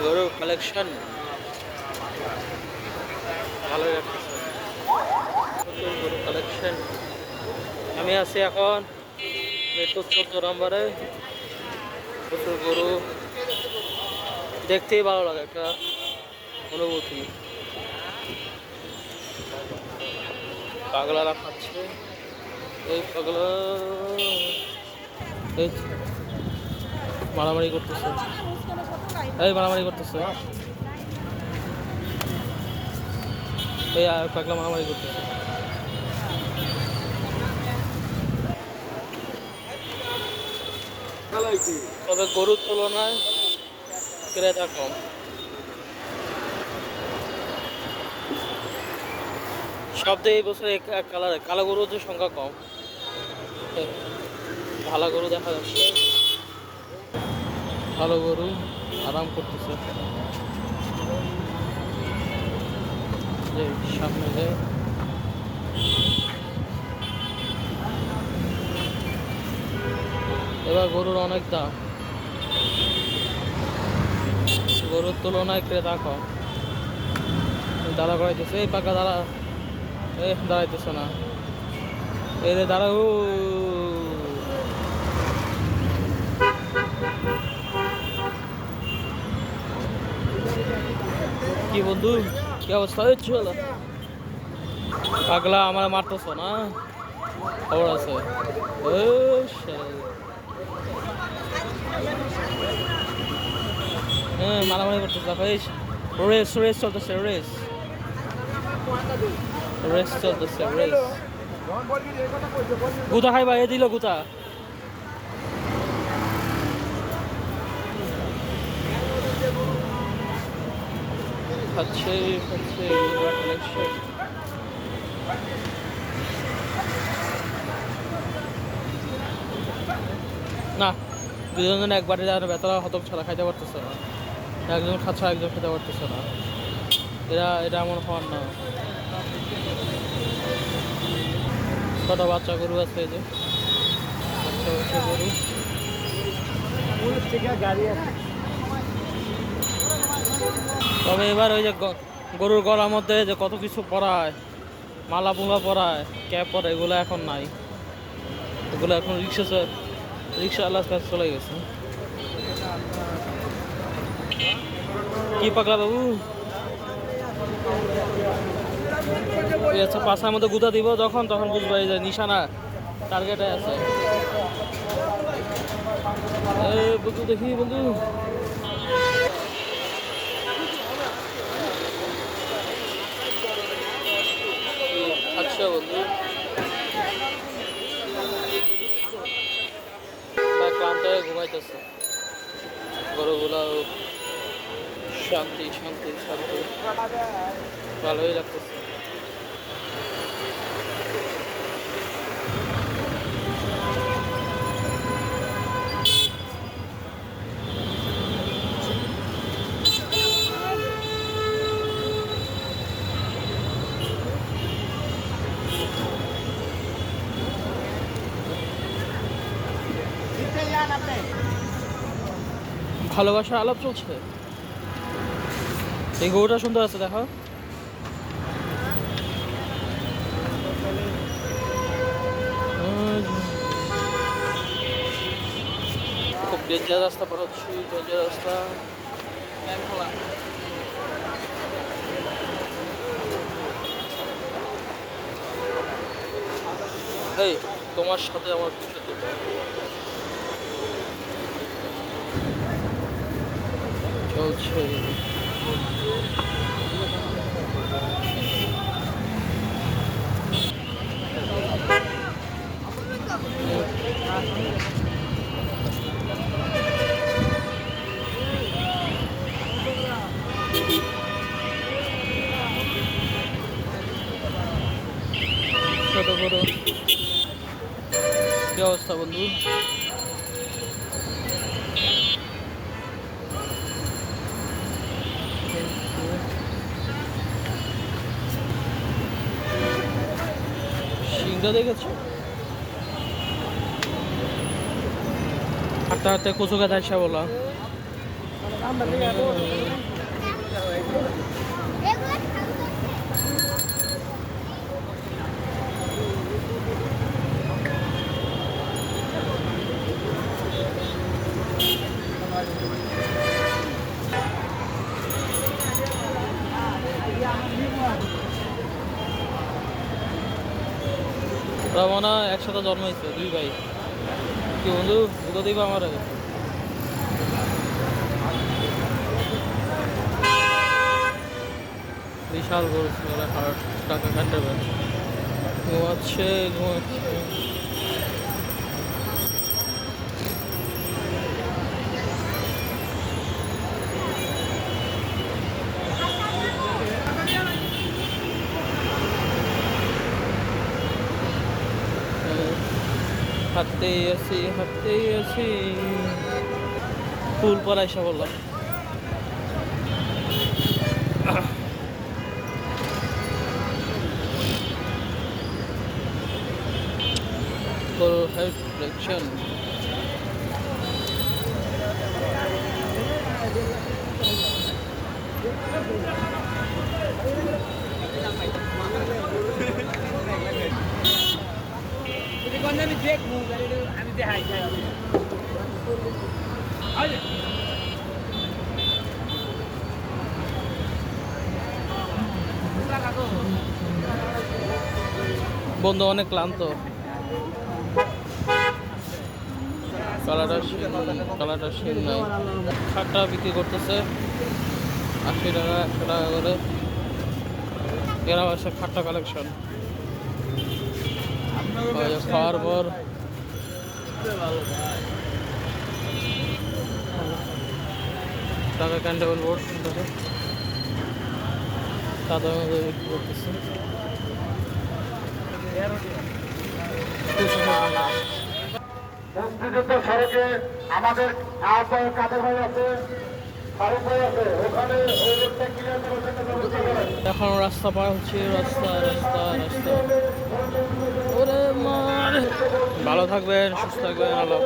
গরু কালেকশন ভালোই রাখতেছে, প্রচুর গরু কালেকশন। আমি আছি এখন মিরপুর 14 নম্বরে। প্রচুর গরু দেখতেই ভালো লাগে, একটা অনুভূতি। পাগলারা খাচ্ছে, এই পাগলা এই মারামারি করতেছে, এই মারামারি করতেছে, এই পাগলা মারামারি করতেছে। তবে গরুর তুলনায় ক্রেতা কম। সবথেকে এই বছর এক কালারে কালো গরুর সংখ্যা কম, ভালো গরু দেখা যাচ্ছে। ভালো গরু আরাম করতেছে, যে সামনে যে এবার গরুর অনেক দাম, গরুর তুলনায় ক্রেতা কম। দাঁড়া করাইতেছে, এই পাকা দাঁড়া, এ দাঁড়াইতেছে না, এই রে দাঁড়া। কি বন্ধু, কি অবস্থা হচ্ছে? পাগলা আমার মারতেছ না, খবর আছে? হ্যাঁ মারামারি করতেছে, রেস রেস চলতেছে, রেস রেস চলতেছে, রেস। গুতা খাইবা, এ দিল গুতা। খাচ্ছে খাচ্ছে কালেকশন। না, দুজন একবারে আর বেতলা হতক ছাড়া খাইতে পারতেছে না, একজন খাচ্ছে একজন খেতে পারতেছে না। এটা এমন হওয়ার না। ছোট বাচ্চা গরু আছে, এই যে বাচ্চা বাচ্চা গরু। তবে এবার ওই যে গরুর গলার মধ্যে যে কত কিছু পরায়, মালা পুলা পরায়, ক্যাপ পরে, এগুলো এখন নাই। এগুলো এখন রিক্সা আল্লাহর কাছে চলে গেছে। কি পাগলা বাবু, আচ্ছা পাশার মধ্যে গুঁতা দিব যখন, তখন বুঝবা এই যে নিশানা টার্গেটে আছে। বন্ধু দেখি বন্ধু, আচ্ছা বন্ধু ক্লান্ত হয়ে ঘুমাইতেছে। গরুগুলা শান্তি শান্তি শান্তি, ভালোই লাগতেছে। ভালোবাসা আলাপ চলছে। এই গরুটা সুন্দর আছে, দেখো। খুব ডেঞ্জার রাস্তা পার হচ্ছি, ডেঞ্জার রাস্তা। এই তোমার সাথে আমার কিছু চলছে। ছোট বড় কি অবস্থা বন্ধু? সিংটা দেখেছো? হাঁটতে হাঁটতে কচু গাছ আসা বলা। ওরা মনে হয় একসাথে জন্মাইছে দুই ভাই। কি বন্ধু দুটো দিবা আমার বিশাল গরু ছিল টাকা কাটবে ঘুমাচ্ছে ঘুমাচ্ছে। হাঁটতেই আছি ফুল পরা এসে বললাম। হেড ফ্লেকশন আমি দেখবো আমি দেখাই বন্ধু অনেক ক্লান্ত। কালারটা শিন নাই। খাটটা বিক্রি করতেছে 80 টাকা 100 টাকা করে। এরা হচ্ছে খাট্টা কালেকশন। খাওয়ার পর টাকা ক্যান্টেবল বোর্ড তাদের মধ্যে বিক্রি করতেছে। মুক্তিযুদ্ধ সড়কে আমাদের আহ্বায়ক কাদের ভাই আছে, ফারুক ভাই আছে, ওখানে ওই রোডটা ক্লিয়ার করার জন্য ব্যবস্থা করেন। এখন রাস্তা পার হচ্ছে রাস্তা রাস্তা রাস্তা। ওরে মার ভালো থাকবেন সুস্থ থাকবেন আল্লাহ।